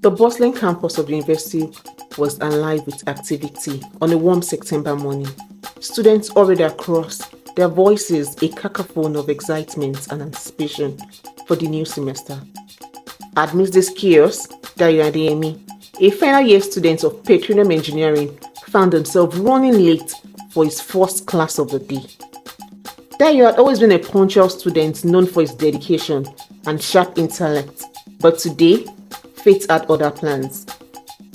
The bustling campus of the university was alive with activity on a warm September morning. Students hurried across, their voices a cacophony of excitement and anticipation for the new semester. Amidst this chaos, Dayo Adeyemi, a final year student of Petroleum Engineering, found himself running late for his first class of the day. Dayo had always been a punctual student known for his dedication and sharp intellect, but today, fate had other plans.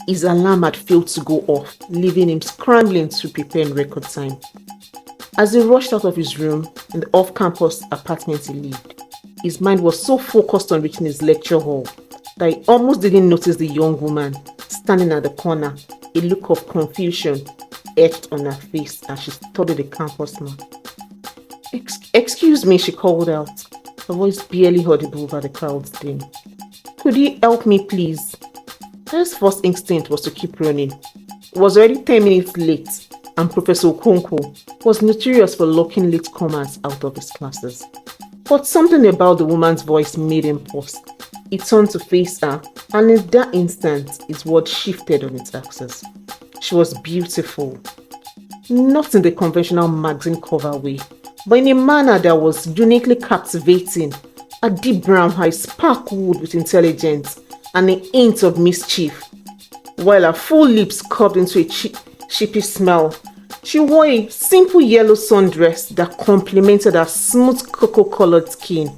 His alarm had failed to go off, leaving him scrambling to prepare in record time. As he rushed out of his room in the off-campus apartment he lived, his mind was so focused on reaching his lecture hall that he almost didn't notice the young woman standing at the corner, a look of confusion etched on her face as she studied the campus map. Excuse me, she called out, her voice barely audible over the crowd's din. Could you help me, please? His first instinct was to keep running. It was already 10 minutes late, and Professor Okonkwo was notorious for locking latecomers out of his classes. But something about the woman's voice made him pause. He turned to face her, and in that instant, his world shifted on its axis. She was beautiful. Not in the conventional magazine cover way, but in a manner that was uniquely captivating. Her deep brown eyes sparkled with intelligence and a hint of mischief, while her full lips curved into a sheepish smile. She wore a simple yellow sundress that complemented her smooth cocoa-colored skin,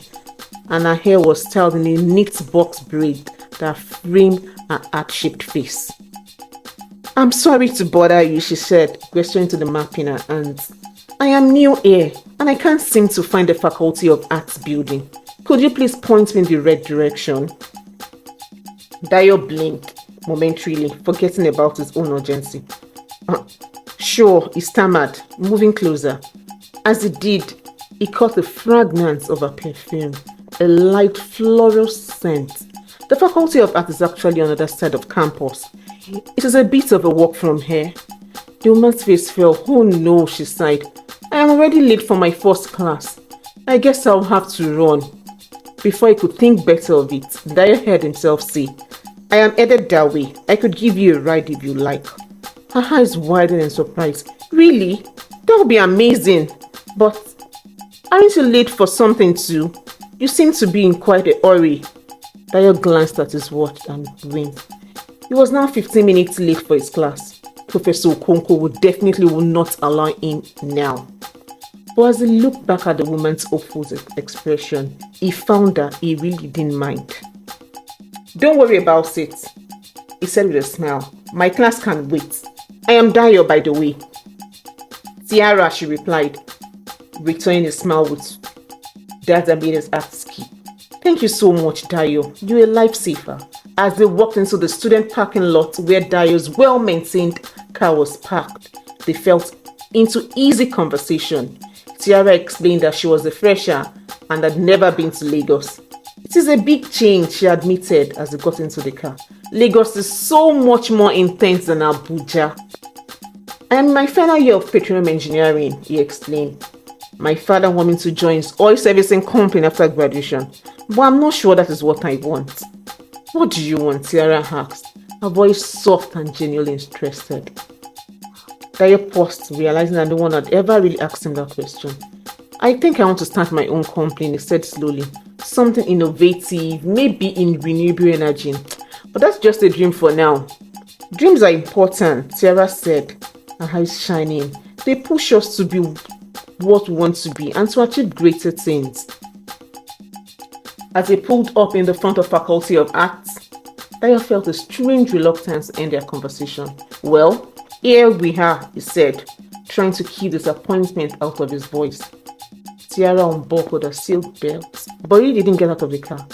and her hair was styled in a neat box braid that framed her heart-shaped face. "I'm sorry to bother you," she said, gesturing to the map in her hands. "I am new here, and I can't seem to find the Faculty of Arts building. Could you please point me in the right direction?" Dayo blinked momentarily, forgetting about his own urgency. Sure, he stammered, moving closer. As he did, he caught the fragrance of her perfume, a light floral scent. The Faculty of Art is actually on the other side of campus. It is a bit of a walk from here. The woman's face fell. "Oh no," she sighed. "I am already late for my first class. I guess I'll have to run." Before he could think better of it, Dayo heard himself say, "I am headed that way. I could give you a ride if you like." Her eyes widened in surprise. "Really? That would be amazing. But aren't you late for something too? You seem to be in quite a hurry." Dayo glanced at his watch and blinked. He was now 15 minutes late for his class. Professor Okonkwo would not allow him now. But as he looked back at the woman's hopeful expression, he found that he really didn't mind. "Don't worry about it," he said with a smile. "My class can wait. I am Dayo, by the way." "Tiara," she replied, returning his smile with that made his heart skip. "Thank you so much, Dayo. You're a lifesaver." As they walked into the student parking lot where Dayo's well-maintained car was parked, they fell into easy conversation. Tiara explained that she was a fresher and had never been to Lagos. "It is a big change," she admitted as they got into the car. "Lagos is so much more intense than Abuja." "I am in my final year of Petroleum Engineering," he explained. "My father wanted me to join his oil servicing company after graduation, but I'm not sure that is what I want." "What do you want?" Tiara asked, her voice soft and genuinely interested. Dayo paused, realizing that no one had ever really asked him that question. "I think I want to start my own company," he said slowly. "Something innovative, maybe in renewable energy. But that's just a dream for now." "Dreams are important," Tiara said, her eyes shining. "They push us to be what we want to be and to achieve greater things." As they pulled up in the front of Faculty of Arts, Dayo felt a strange reluctance to end their conversation. "Well, here we are," he said, trying to keep disappointment out of his voice. Tiara unbuckled her silk belt, but he didn't get out of the car.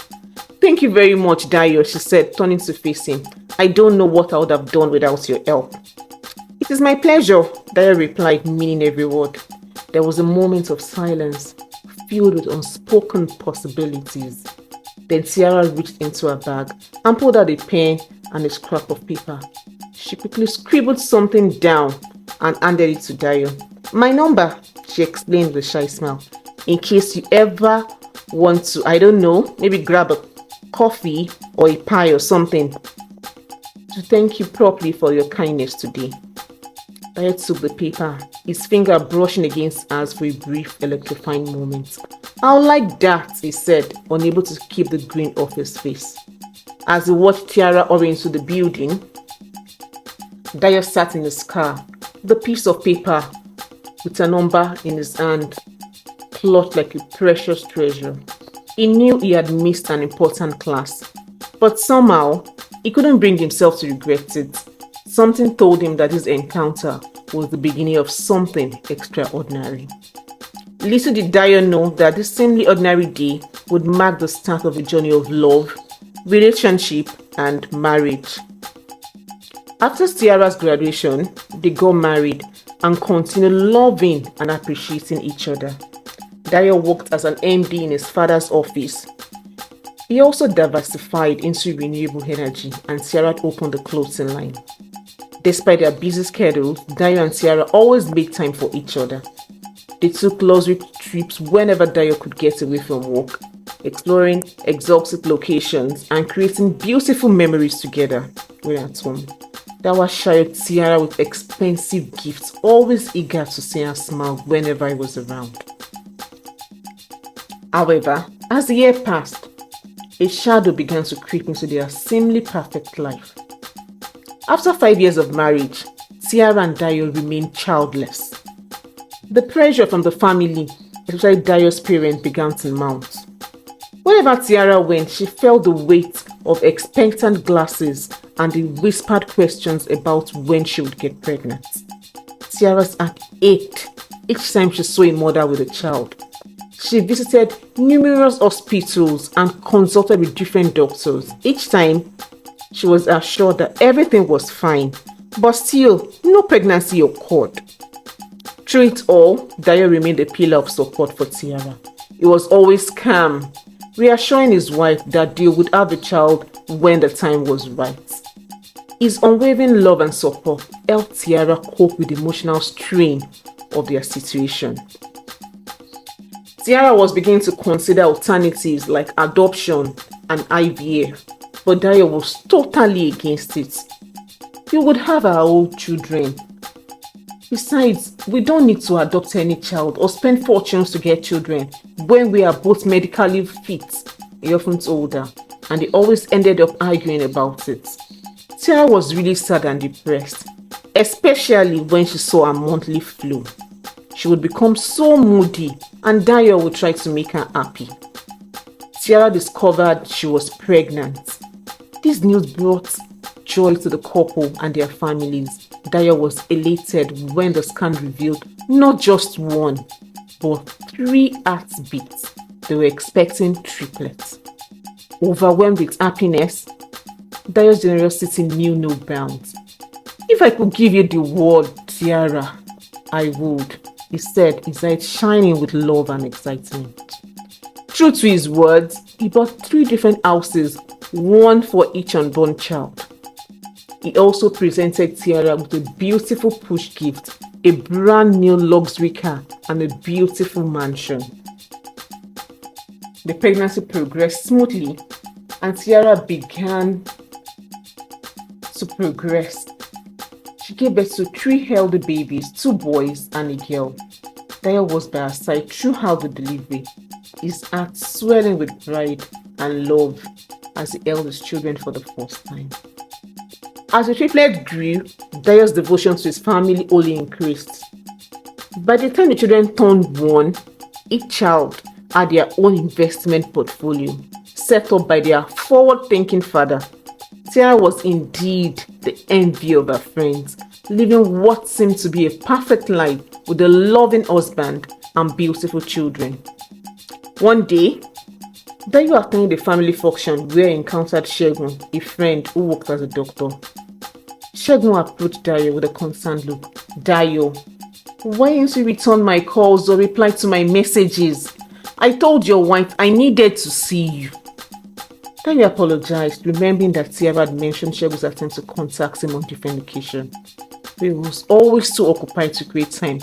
"Thank you very much, Dayo," she said, turning to face him. "I don't know what I would have done without your help." "It is my pleasure," Dayo replied, meaning every word. There was a moment of silence, filled with unspoken possibilities. Then Tiara reached into her bag and pulled out a pen and a scrap of paper. She quickly scribbled something down and handed it to Dayo. "My number," she explained with a shy smile, "in case you ever want to, I don't know, maybe grab a coffee or a pie or something." To thank you properly for your kindness today. Dayo took the paper, his finger brushing against hers for a brief electrifying moment. "I like that," he said, unable to keep the grin off his face. As he watched Tiara hurry into the building, Dayo sat in his car, the piece of paper with a number in his hand, clutched like a precious treasure. He knew he had missed an important class, but somehow he couldn't bring himself to regret it. Something told him that this encounter was the beginning of something extraordinary. Little did Dayo know that this seemingly ordinary day would mark the start of a journey of love, relationship, and marriage. After Tiara's graduation, they got married and continued loving and appreciating each other. Dayo worked as an MD in his father's office. He also diversified into renewable energy, and Tiara opened a clothing line. Despite their busy schedules, Dayo and Tiara always made time for each other. They took luxury trips whenever Dayo could get away from work, exploring exotic locations and creating beautiful memories together when at home. Dayo showered Tiara with expensive gifts, always eager to see her smile whenever he was around. However, as the year passed, a shadow began to creep into their seemingly perfect life. After 5 years of marriage, Tiara and Dayo remained childless. The pressure from the family, especially Dayo's parents, began to mount. Wherever Tiara went, she felt the weight of expectant glasses and the whispered questions about when she would get pregnant. Tiara's heart ached each time she saw a mother with a child. She visited numerous hospitals and consulted with different doctors. Each time, she was assured that everything was fine, but still, no pregnancy occurred. Through it all, Dayo remained a pillar of support for Tiara. He was always calm, reassuring his wife that they would have a child when the time was right. His unwavering love and support helped Tiara cope with the emotional strain of their situation. Tiara was beginning to consider alternatives like adoption and IVF, but Dayo was totally against it. We would have our own children. Besides, we don't need to adopt any child or spend fortunes to get children when we are both medically fit, he often told her, and they always ended up arguing about it. Tiara was really sad and depressed, especially when she saw her monthly flow. She would become so moody and Dayo would try to make her happy. Tiara discovered she was pregnant. This news brought joy to the couple and their families. Dayo was elated when the scan revealed not just one, but 3 heartbeats. They were expecting triplets. Overwhelmed with happiness, Dayo's generosity knew no bounds. "If I could give you the world, Tiara, I would," he said, his eyes shining with love and excitement. True to his words, he bought 3 different houses, one for each unborn child. He also presented Tiara with a beautiful push gift, a brand new luxury car, and a beautiful mansion. The pregnancy progressed smoothly, and Tiara began to progress. She gave birth to 3 healthy babies, 2 boys and a girl. Dayo was by her side throughout the delivery, his heart swelling with pride and love as he held his children for the first time. As the triplets grew, Dayo's devotion to his family only increased. By the time the children turned 1, each child had their own investment portfolio, set up by their forward-thinking father. Tiara was indeed the envy of her friends, living what seemed to be a perfect life with a loving husband and beautiful children. One day, Dayo attended a family function where he encountered Shegun, a friend who worked as a doctor. Shegun approached Dayo with a concerned look. "Dayo, why didn't you return my calls or reply to my messages? I told your wife I needed to see you." Dayo apologized, remembering that Tiara had mentioned Shegun's attempt to contact him on different occasions. He was always too occupied to create time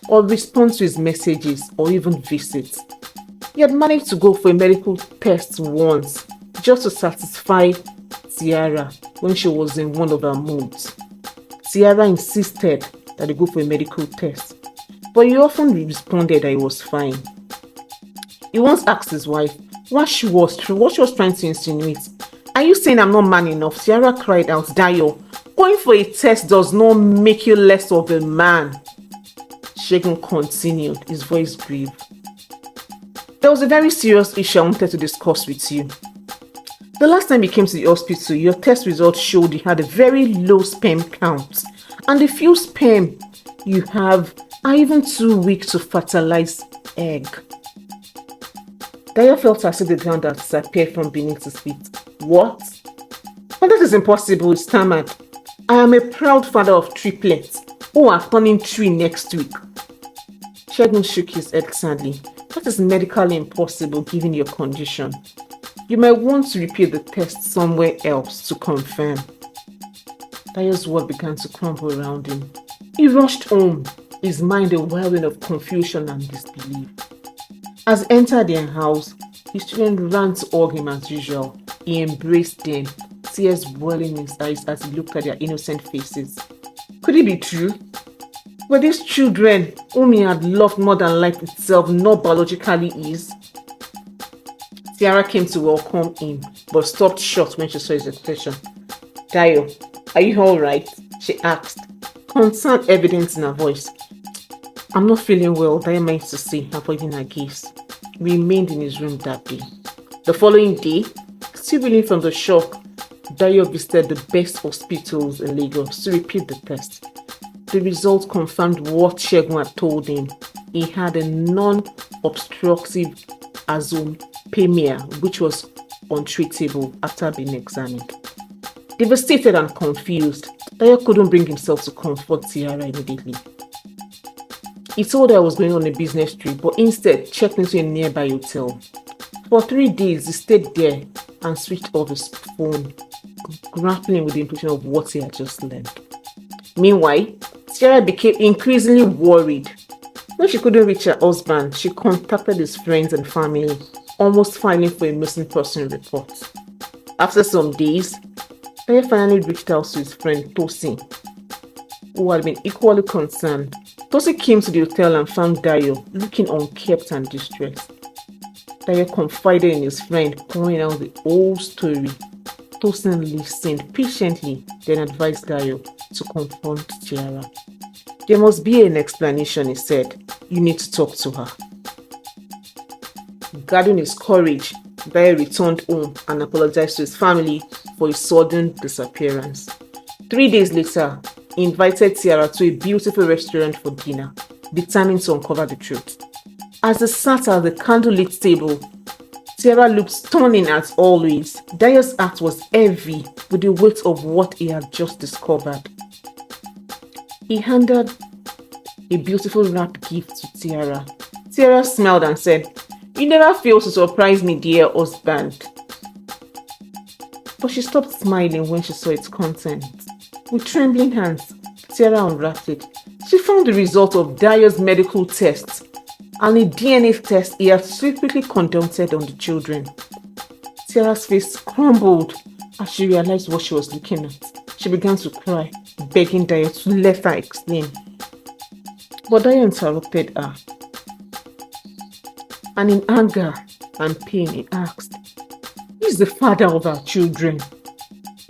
or respond to his messages or even visits. He had managed to go for a medical test once just to satisfy Tiara when she was in one of her moods. Tiara insisted that they go for a medical test, but he often responded that he was fine. He once asked his wife what she was trying to insinuate. Are you saying I'm not man enough? Tiara cried out, Dayo, going for a test does not make you less of a man. Segun continued, his voice grieved. There was a very serious issue I wanted to discuss with you. The last time you came to the hospital, your test results showed you had a very low sperm count, and the few sperm you have are even too weak to fertilize egg. Dayo felt as if the ground had disappeared from beneath his feet. What? Well, that is impossible, he stammered. I am a proud father of triplets who are turning 3 next week. Segun shook his head sadly. That is medically impossible given your condition. You might want to repeat the test somewhere else to confirm. Dayo's world began to crumble around him. He rushed home, his mind a whirlwind of confusion and disbelief. As he entered their house, his children ran to hug him as usual. He embraced them, tears welling in his eyes as he looked at their innocent faces. Could it be true? Were these children whom he had loved more than life itself not biologically his? Tiara came to welcome him, but stopped short when she saw his expression. Dayo, are you alright? She asked, concern evident in her voice. I'm not feeling well, Dayo managed to say, avoiding her gaze. He remained in his room that day. The following day, still reeling from the shock, Dayo visited the best hospitals in Lagos to repeat the test. The results confirmed what Segun had told him. He had a non-obstructive azomepemia, which was untreatable after being examined. Devastated and confused, Dayo couldn't bring himself to comfort Tiara immediately. He told her he was going on a business trip, but instead checked into a nearby hotel. For 3 days, he stayed there and switched off his phone, grappling with the impression of what he had just learned. Meanwhile, Tiara became increasingly worried. When she couldn't reach her husband, she contacted his friends and family, almost filing for a missing person report. After some days, Dayo finally reached out to his friend Tosin, who had been equally concerned. Tosin came to the hotel and found Dayo looking unkept and distressed. Dayo confided in his friend, pouring out the whole story. Tosin listened patiently, then advised Dayo to confront Tiara. There must be an explanation, he said. You need to talk to her. Guarding his courage, Dayo returned home and apologized to his family for his sudden disappearance. 3 days later, he invited Tiara to a beautiful restaurant for dinner, determined to uncover the truth. As they sat at the candlelit table, Tiara looked stunning as always. Dayo's heart was heavy with the weight of what he had just discovered. He handed a beautiful wrapped gift to Tiara. Tiara smiled and said, You never fail to surprise me, dear husband. But she stopped smiling when she saw its content. With trembling hands, Tiara unwrapped it. She found the result of Dayo's medical tests and a DNA test he had secretly conducted on the children. Tiara's face crumbled as she realized what she was looking at. She began to cry, begging Dayo to let her explain. But Dayo interrupted her. And in anger and pain, he asked, Who is the father of our children?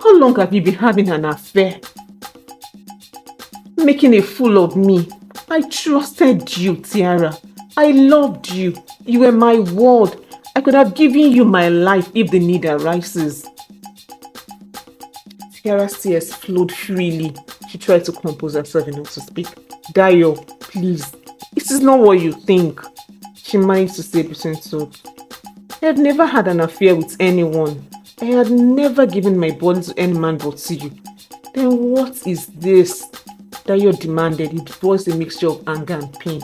How long have you been having an affair? Making a fool of me. I trusted you, Tiara. I loved you. You were my world. I could have given you my life if the need arises. Tiara's tears flowed freely. She tried to compose herself enough to speak. Dayo, please. It is not what you think. She managed to say between sobs. I had never had an affair with anyone. I had never given my body to any man but to you. Then what is this? Dayo demanded, his voice a mixture of anger and pain.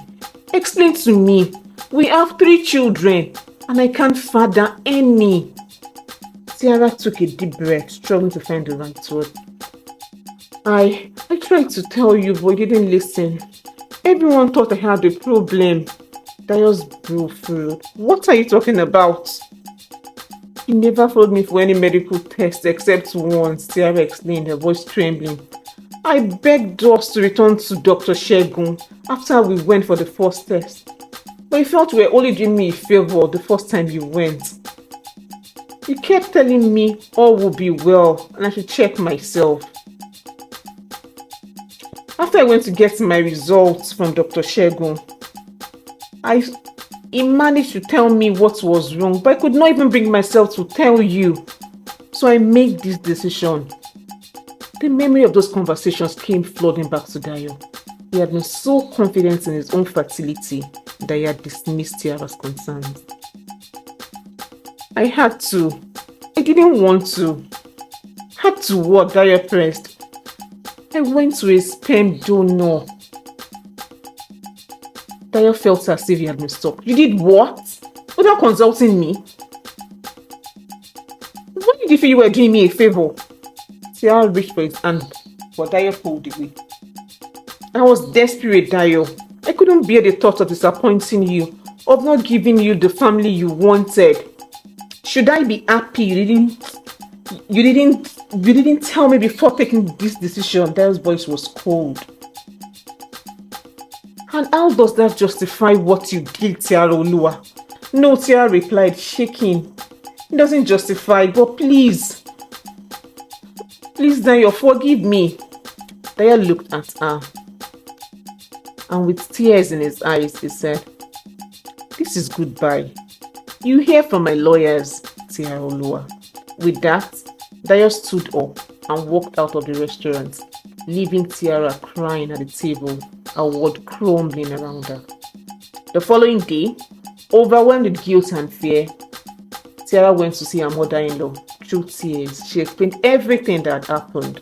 Explain to me. We have 3 children and I can't father any. Tiara took a deep breath, struggling to find the right word. I tried to tell you, but you didn't listen. Everyone thought I had a problem. Dayo's brow furrowed. What are you talking about? He never followed me for any medical test except once, Tiara explained, her voice trembling. I begged us to return to Dr. Shegun after we went for the first test. But he felt you were only doing me a favor the first time you went. He kept telling me all would be well and I should check myself. After I went to get my results from Dr. Shegun, he managed to tell me what was wrong, but I could not even bring myself to tell you. So I made this decision. The memory of those conversations came flooding back to Dayo. He had been so confident in his own fertility that he had dismissed Tiara's concerns. I had to. I didn't want to. Had to what? Dayo pressed. I went to a sperm donor. Dayo felt as if he had been stopped. You did what? Without consulting me? Why did you feel you were doing me a favor? Tiara reached for his hand, but Dayo pulled away. I was desperate, Dayo. I couldn't bear the thought of disappointing you, of not giving you the family you wanted. Should I be happy you didn't tell me before taking this decision? Dayo's voice was cold. And how does that justify what you did, Tiara Olua? No, Tiara replied, shaking. It doesn't justify, but please, Dayo, forgive me. Dayo looked at her, and with tears in his eyes, he said, this is goodbye. You hear from my lawyers, Tiara Olua. With that, Dayo stood up and walked out of the restaurant, leaving Tiara crying at the table, her world crumbling around her. The following day, overwhelmed with guilt and fear, Tiara went to see her mother-in-law. Through tears, she explained everything that had happened.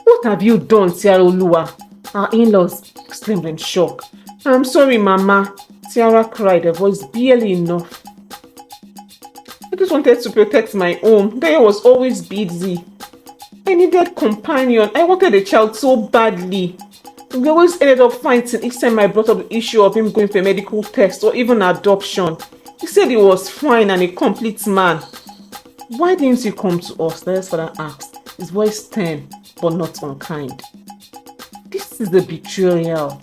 What have you done, Tiara Olua? Her in-laws exclaimed in shock. I'm sorry, Mama. Tiara cried, her voice barely enough. I just wanted to protect my home. Dayo was always busy. I needed companion. I wanted a child so badly. We always ended up fighting each time I brought up the issue of him going for a medical test or even adoption. He said he was fine and a complete man. Why didn't you come to us? Dayo's father asked, his voice stern but not unkind. This is the betrayal.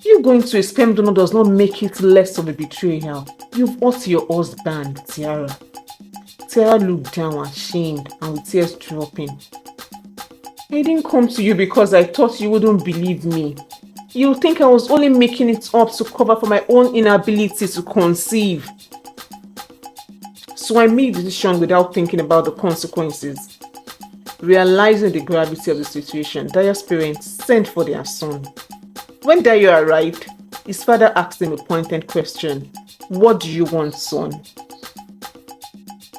You going to a sperm donor does not make it less of a betrayal. You've hurt your husband, Tiara. Tiara looked down ashamed and with tears dropping. I didn't come to you because I thought you wouldn't believe me. You think I was only making it up to cover for my own inability to conceive. So I made the decision without thinking about the consequences. Realizing the gravity of the situation, Dayo's parents sent for their son. When Dayo arrived, his father asked him a pointed question. What do you want, son?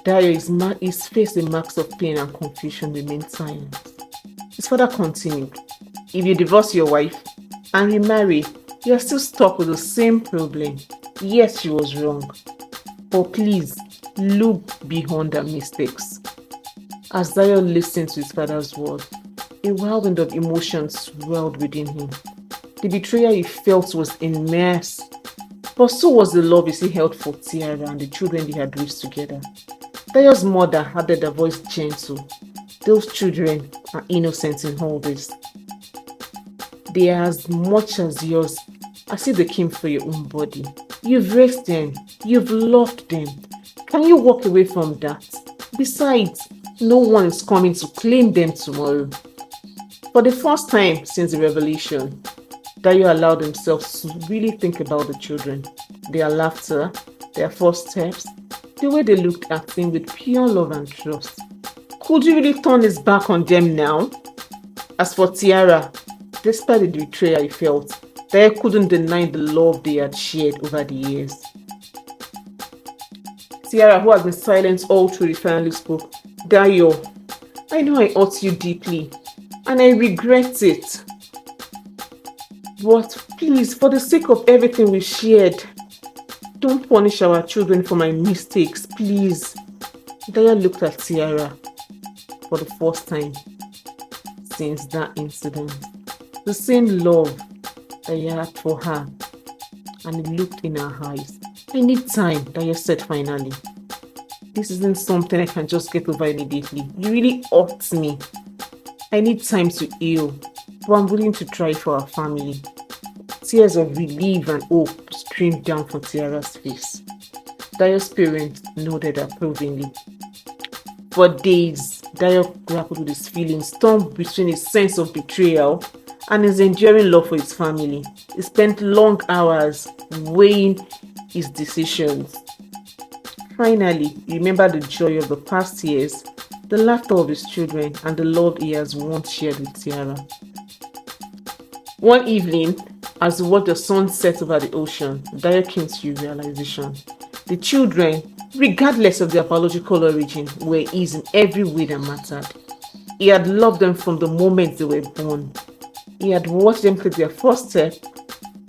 Dayo, his face the marks of pain and confusion, remained silent. His father continued. If you divorce your wife and remarry, you are still stuck with the same problem. Yes, she was wrong. But please, look beyond her mistakes. As Dayo listened to his father's words, a whirlwind of emotions swelled within him. The betrayal he felt was immense, but so was the love he held for Tiara and the children they had raised together. Dayo's mother added her voice gentle. Those children are innocent in all this. They are as much as yours as if they came from your own body. You've raised them. You've loved them. Can you walk away from that? Besides, no one is coming to claim them tomorrow. For the first time since the revelation, Dayo allowed himself to really think about the children, their laughter, their first steps, the way they looked at him with pure love and trust. Could he really turn his back on them now? As for Tiara, despite the betrayal he felt, Dayo couldn't deny the love they had shared over the years. Tiara, who had been silent all through, finally spoke. Dayo, I know I hurt you deeply, and I regret it. But please, for the sake of everything we shared, don't punish our children for my mistakes, please. Dayo looked at Tiara for the first time since that incident. The same love that he had for her, and he looked in her eyes. I need time, Dayo said finally. This isn't something I can just get over immediately. You really hurt me. I need time to heal, but I'm willing to try for our family." Tears of relief and hope streamed down from Tiara's face. Dayo's parents nodded approvingly. For days, Dayo grappled with his feelings, torn between his sense of betrayal and his enduring love for his family. He spent long hours weighing his decisions. Finally, he remembered the joy of the past years, the laughter of his children, and the love he has once shared with Tiara. One evening, as he watched the sun set over the ocean, Dayo came to realization. The children, regardless of their biological origin, were his in every way that mattered. He had loved them from the moment they were born. He had watched them take their first step,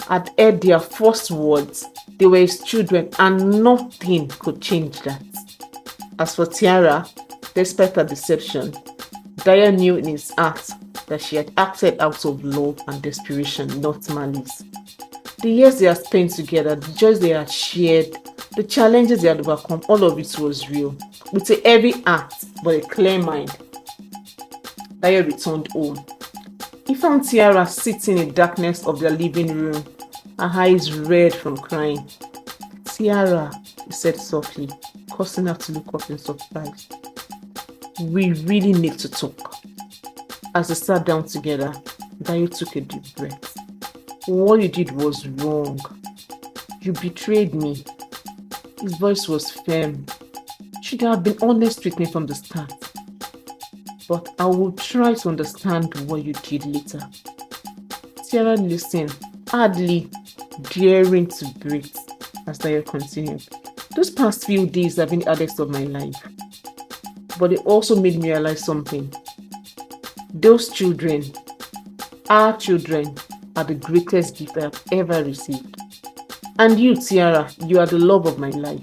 had heard their first words. They were his children, and nothing could change that. As for Tiara, despite her deception, Dayo knew in his heart that she had acted out of love and desperation, not malice. The years they had spent together, the joys they had shared, the challenges they had overcome, all of it was real. With a heavy heart but a clear mind, Dayo returned home. He found Tiara sitting in the darkness of their living room, her eyes red from crying. "Tiara," he said softly, causing her to look up in surprise. "We really need to talk." As they sat down together, Dayo took a deep breath. "What you did was wrong. You betrayed me." His voice was firm. "You should have been honest with me from the start. But I will try to understand what you did later." Tiara listened, hardly daring to breathe, as Dayo continued. "Those past few days have been the hardest of my life. But they also made me realize something. Those children, our children, are the greatest gift I have ever received. And you, Tiara, you are the love of my life.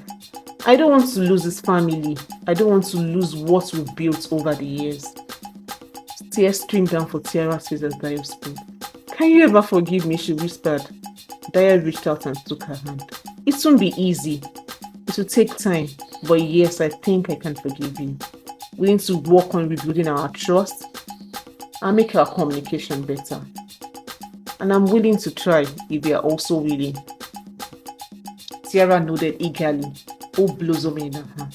I don't want to lose this family. I don't want to lose what we've built over the years." Tears streamed down for Tiara's face as Dayo spoke. "Can you ever forgive me?" she whispered. Dayo reached out and took her hand. "It won't be easy. It will take time. But yes, I think I can forgive you. We need to work on rebuilding our trust and make our communication better. And I'm willing to try if you are also willing." Tiara nodded eagerly, hope blossoming in her heart.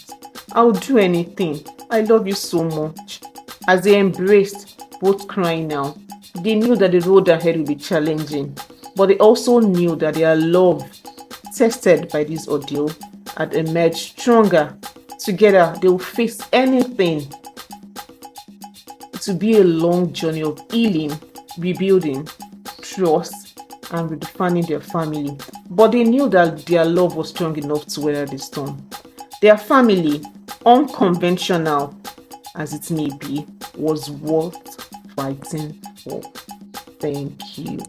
"I'll do anything. I love you so much." As they embraced, both crying now, they knew that the road ahead would be challenging, but they also knew that their love, tested by this ordeal, had emerged stronger. Together, they will face anything. It will be a long journey of healing, rebuilding, trust, and redefining their family. But they knew that their love was strong enough to weather the storm. Their family, unconventional as it may be, was worth fighting for. Thank you.